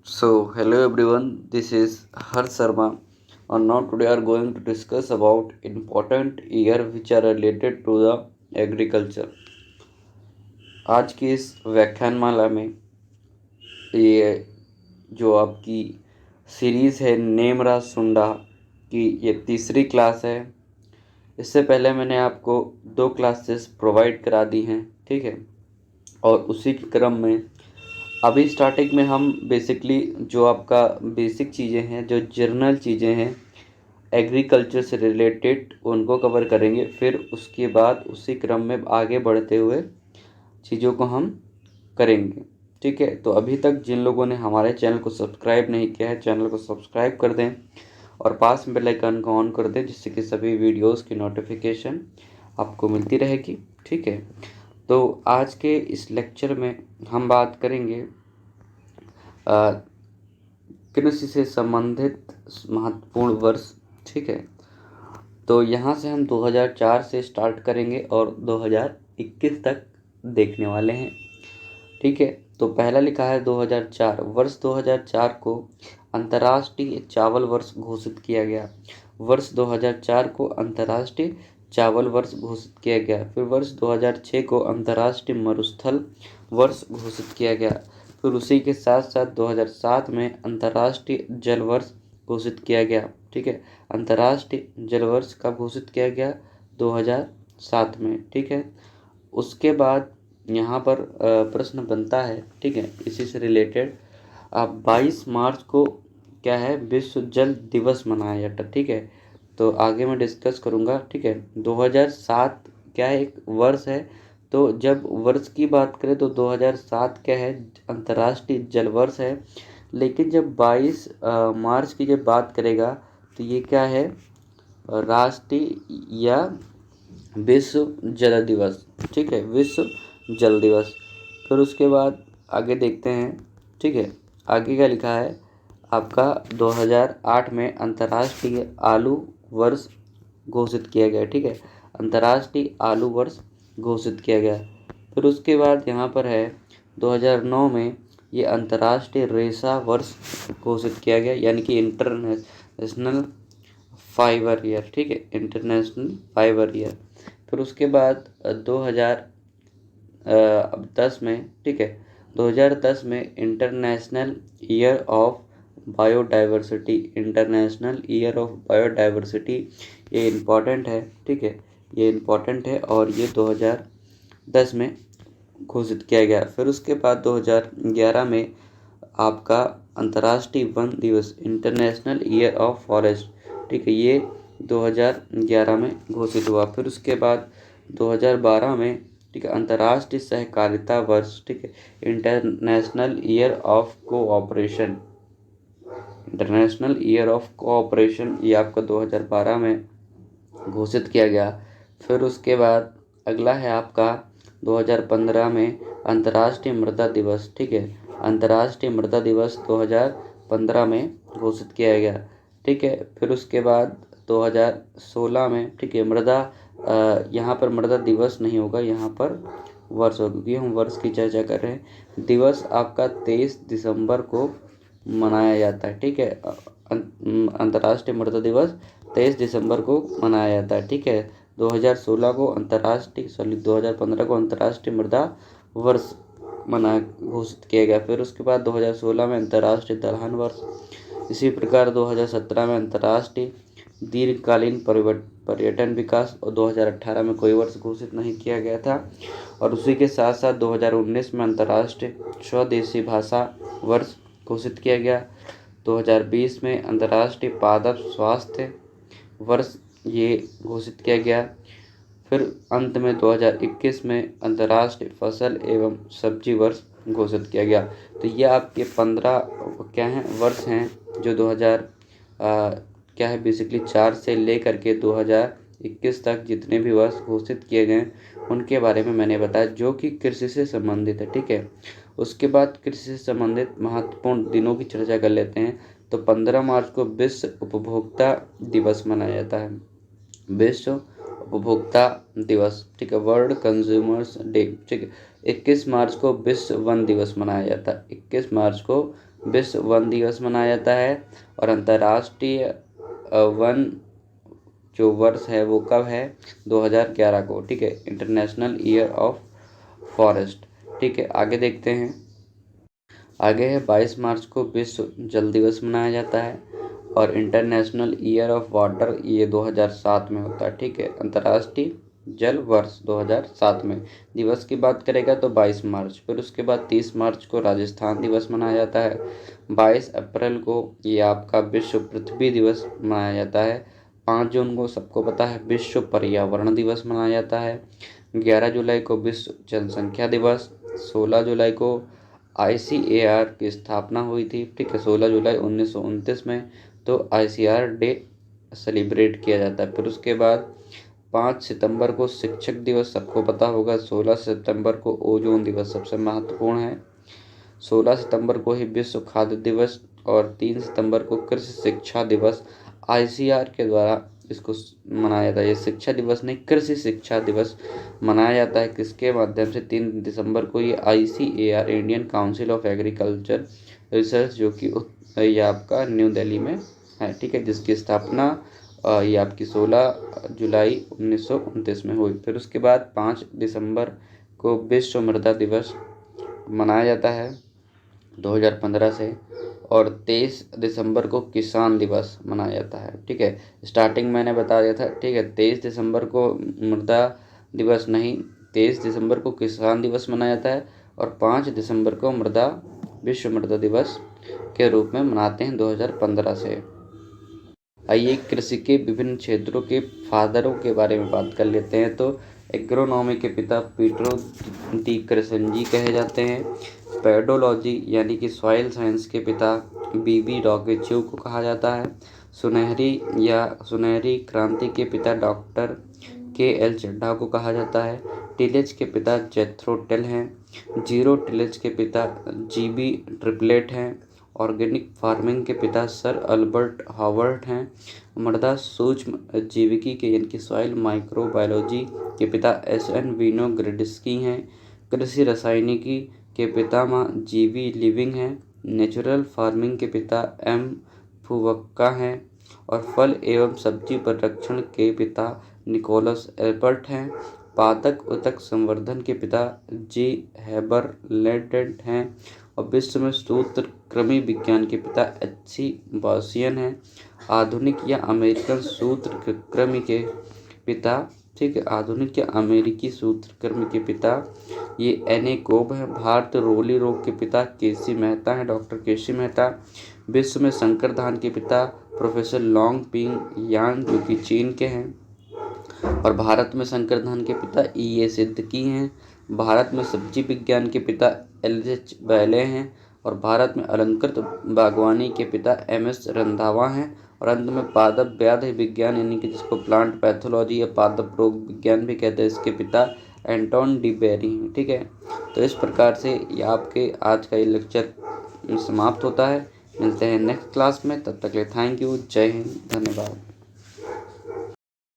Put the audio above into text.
Hello everyone, this is Harsh Sharma, and now today are going to discuss about important year which are related to the agriculture. आज की इस व्याख्यानमाला में ये जो आपकी सीरीज़ है नेमरा सुंडा की ये तीसरी क्लास है। इससे पहले मैंने आपको 2 क्लासेस प्रोवाइड करा दी हैं, ठीक है। और उसी के क्रम में अभी स्टार्टिंग में हम बेसिकली जो आपका बेसिक चीज़ें हैं, जो जर्नल चीज़ें हैं एग्रीकल्चर से रिलेटेड, उनको कवर करेंगे। फिर उसके बाद उसी क्रम में आगे बढ़ते हुए चीज़ों को हम करेंगे, ठीक है। तो अभी तक जिन लोगों ने हमारे चैनल को सब्सक्राइब नहीं किया है, चैनल को सब्सक्राइब कर दें और पास में बेल आइकन को ऑन कर दें, जिससे कि सभी वीडियोस की नोटिफिकेशन आपको मिलती रहेगी, ठीक है। तो आज के इस लेक्चर में हम बात करेंगे कृषि से संबंधित महत्वपूर्ण वर्ष, ठीक है। तो यहाँ से हम 2004 से स्टार्ट करेंगे और 2021 तक देखने वाले हैं, ठीक है। तो पहला लिखा है 2004। वर्ष 2004 को अंतर्राष्ट्रीय चावल वर्ष घोषित किया गया। वर्ष 2004 को अंतर्राष्ट्रीय चावल वर्ष घोषित किया गया। फिर वर्ष 2006 को अंतर्राष्ट्रीय मरुस्थल वर्ष घोषित किया गया। फिर उसी के साथ साथ 2007 में अंतर्राष्ट्रीय जल वर्ष घोषित किया गया, ठीक है। अंतर्राष्ट्रीय जल वर्ष कब घोषित किया गया? 2007 में, ठीक है। उसके बाद यहाँ पर प्रश्न बनता है, ठीक है, इसी से रिलेटेड। अब 22 मार्च को क्या है? विश्व जल दिवस मनाया जाता है, ठीक है। तो आगे मैं डिस्कस करूँगा, ठीक है। 2007 क्या है? एक वर्ष है। तो जब वर्ष की बात करें तो 2007 क्या है? अंतर्राष्ट्रीय जल वर्ष है। लेकिन जब 22 मार्च की जब बात करेगा तो ये क्या है? राष्ट्रीय या विश्व जल दिवस, ठीक है, विश्व जल दिवस। फिर उसके बाद आगे देखते हैं, ठीक है। आगे क्या लिखा है आपका? 2008 में अंतर्राष्ट्रीय आलू वर्ष घोषित किया गया, ठीक है। अंतर्राष्ट्रीय आलू वर्ष घोषित किया गया। फिर उसके बाद यहाँ पर है 2009 में ये अंतर्राष्ट्रीय रेशा वर्ष घोषित किया गया, यानी कि इंटरनेशनल फाइबर ईयर, ठीक है, इंटरनेशनल फाइबर ईयर। फिर उसके बाद 2010 में, ठीक है, 2010 में international year of biodiversity, international year of biodiversity, ये इम्पॉर्टेंट है, ठीक है, ये इम्पॉर्टेंट है और ये 2010 में घोषित किया गया। फिर उसके बाद 2011 में आपका अंतर्राष्ट्रीय वन दिवस, इंटरनेशनल ईयर ऑफ फॉरेस्ट, ठीक है, ये 2011 में घोषित हुआ। फिर उसके बाद 2012 में, ठीक है, अंतर्राष्ट्रीय सहकारिता वर्ष, ठीक है, international year of cooperation, international year of cooperation, ये आपका 2012 में घोषित किया गया। फिर उसके बाद अगला है आपका 2015 में अंतर्राष्ट्रीय मृदा दिवस, ठीक है, अंतर्राष्ट्रीय मृदा दिवस 2015 में घोषित किया गया, ठीक है। फिर उसके बाद 2016 में, ठीक है, मृदा यहाँ पर मृदा दिवस नहीं होगा, यहाँ पर वर्ष होगा, क्योंकि हम वर्ष की चर्चा कर रहे हैं। दिवस आपका 23 दिसंबर को मनाया जाता है, ठीक है। अंतर्राष्ट्रीय मृदा दिवस 23 दिसंबर को मनाया जाता है, ठीक है। 2016 को अंतर्राष्ट्रीय 2015 को अंतर्राष्ट्रीय मृदा वर्ष घोषित किया गया। फिर उसके बाद 2016 में अंतर्राष्ट्रीय दलहन वर्ष। इसी प्रकार 2017 में अंतर्राष्ट्रीय दीर्घकालीन पर्यटन विकास, और 2018 में कोई वर्ष घोषित नहीं किया गया था। और उसी के साथ साथ 2019 में अंतर्राष्ट्रीय स्वदेशी भाषा वर्ष घोषित किया गया। 2020 में अंतर्राष्ट्रीय पादप स्वास्थ्य वर्ष ये घोषित किया गया। फिर अंत में 2021 में अंतर्राष्ट्रीय फसल एवं सब्जी वर्ष घोषित किया गया। तो ये आपके 15 क्या हैं? वर्ष हैं, जो 2000 क्या है बेसिकली 4 से लेकर के 2021 तक जितने भी वर्ष घोषित किए गए उनके बारे में मैंने बताया, जो कि कृषि से संबंधित है, ठीक है। उसके बाद कृषि से संबंधित महत्वपूर्ण दिनों की चर्चा कर लेते हैं। तो 15 मार्च को विश्व उपभोक्ता दिवस मनाया जाता है, विश्व उपभोक्ता दिवस, ठीक है, वर्ल्ड कंज्यूमर्स डे, ठीक है। 21 मार्च को विश्व वन दिवस मनाया जाता है, 21 मार्च को विश्व वन दिवस मनाया जाता है। और अंतर्राष्ट्रीय वन जो वर्ष है वो कब है, 2011 को, ठीक है, इंटरनेशनल ईयर ऑफ फॉरेस्ट। ठीक है, आगे देखते हैं। आगे है 22 मार्च को विश्व जल दिवस मनाया जाता है। और इंटरनेशनल ईयर ऑफ वाटर ये 2007 में होता है। ठीक है, अंतर्राष्ट्रीय जल वर्ष 2007 में दिवस की बात करेगा तो 22 मार्च। फिर उसके बाद 30 मार्च को राजस्थान दिवस मनाया जाता है। 22 अप्रैल को ये आपका विश्व पृथ्वी दिवस मनाया जाता है। 5 जून को सबको पता है विश्व पर्यावरण दिवस मनाया जाता है। 11 जुलाई को विश्व जनसंख्या दिवस। 16 जुलाई को ICAR की स्थापना हुई थी। ठीक है, 16 जुलाई 1929 में, तो ICAR डे सेलिब्रेट किया जाता है। फिर उसके बाद 5 सितंबर को शिक्षक दिवस सबको पता होगा। 16 सितंबर को ओजोन दिवस सबसे महत्वपूर्ण है। 16 सितंबर को ही विश्व खाद्य दिवस। और 3 सितंबर को कृषि शिक्षा दिवस ICAR के द्वारा इसको मनाया जाता है। ये शिक्षा दिवस नहीं, कृषि शिक्षा दिवस मनाया जाता है किसके माध्यम से, 3 दिसंबर को ये ICAR Indian council of agriculture research जो कि ये आपका न्यू दिल्ली में है। ठीक है, जिसकी स्थापना ये आपकी 16 जुलाई 1929 में हुई। फिर उसके बाद 5 दिसंबर को विश्व मृदा दिवस मनाया जाता है 2015 से। और 23 दिसंबर को किसान दिवस मनाया जाता है। ठीक है, स्टार्टिंग मैंने बता दिया था। ठीक है, 23 दिसंबर को मृदा दिवस नहीं, 23 दिसंबर को किसान दिवस मनाया जाता है। और 5 दिसंबर को विश्व मृदा दिवस के रूप में मनाते हैं 2015 से। आइए कृषि के विभिन्न क्षेत्रों के फादरों के बारे में बात कर लेते हैं। तो एग्रोनॉमी के पिता पीटरो डी क्रेसेंजी कहे जाते हैं। पेडोलॉजी यानी कि सॉइल साइंस के पिता BB डॉकेच्यू को कहा जाता है। सुनहरी क्रांति के पिता डॉक्टर KL चड्ढा को कहा जाता है। टिलेज के पिता जेथरो टिल हैं। जीरो टिलेज के पिता GB ट्रिपलेट हैं। ऑर्गेनिक फार्मिंग के पिता सर अल्बर्ट हावर्ड हैं। मृदा सूक्ष्म जीविकी के यानी कि सॉइल माइक्रोबायोलॉजी के पिता SN विनोग्रेड्स्की हैं। कृषि रसायनिकी के पितामह GB लिविंग हैं। नेचुरल फार्मिंग के पिता M फुवक्का हैं। और फल एवं सब्जी परिरक्षण के पिता निकोलस एल्बर्ट हैं। पादप उतक संवर्धन के पिता G हेबरलैंड हैं। और विश्व में सूत्रकृमि विज्ञान के पिता HC बासियन हैं। आधुनिक या अमेरिकन सूत्रकृमि के पिता, ठीक है, आधुनिक या अमेरिकी सूत्रकृमि के पिता ये NA कोब हैं। भारत रोली रोग के पिता KC मेहता हैं, डॉक्टर KC मेहता। विश्व में संकर धान के पिता प्रोफेसर लॉन्ग पिंग यान जो कि चीन के हैं। और भारत में संकर धान के पिता EA सिद्दकी हैं। भारत में सब्जी विज्ञान के पिता LH बैले हैं। और भारत में अलंकृत बागवानी के पिता MS रंधावा हैं। और अंत में पादप व्याधि विज्ञान यानी कि जिसको प्लांट पैथोलॉजी या पादप रोग विज्ञान भी कहते हैं, इसके पिता एंटोन डी बेरी हैं। ठीक है, तो इस प्रकार से ये आपके आज का ये लेक्चर समाप्त होता है। मिलते हैं नेक्स्ट क्लास में, तब तक के लिए थैंक यू, जय हिंद, धन्यवाद।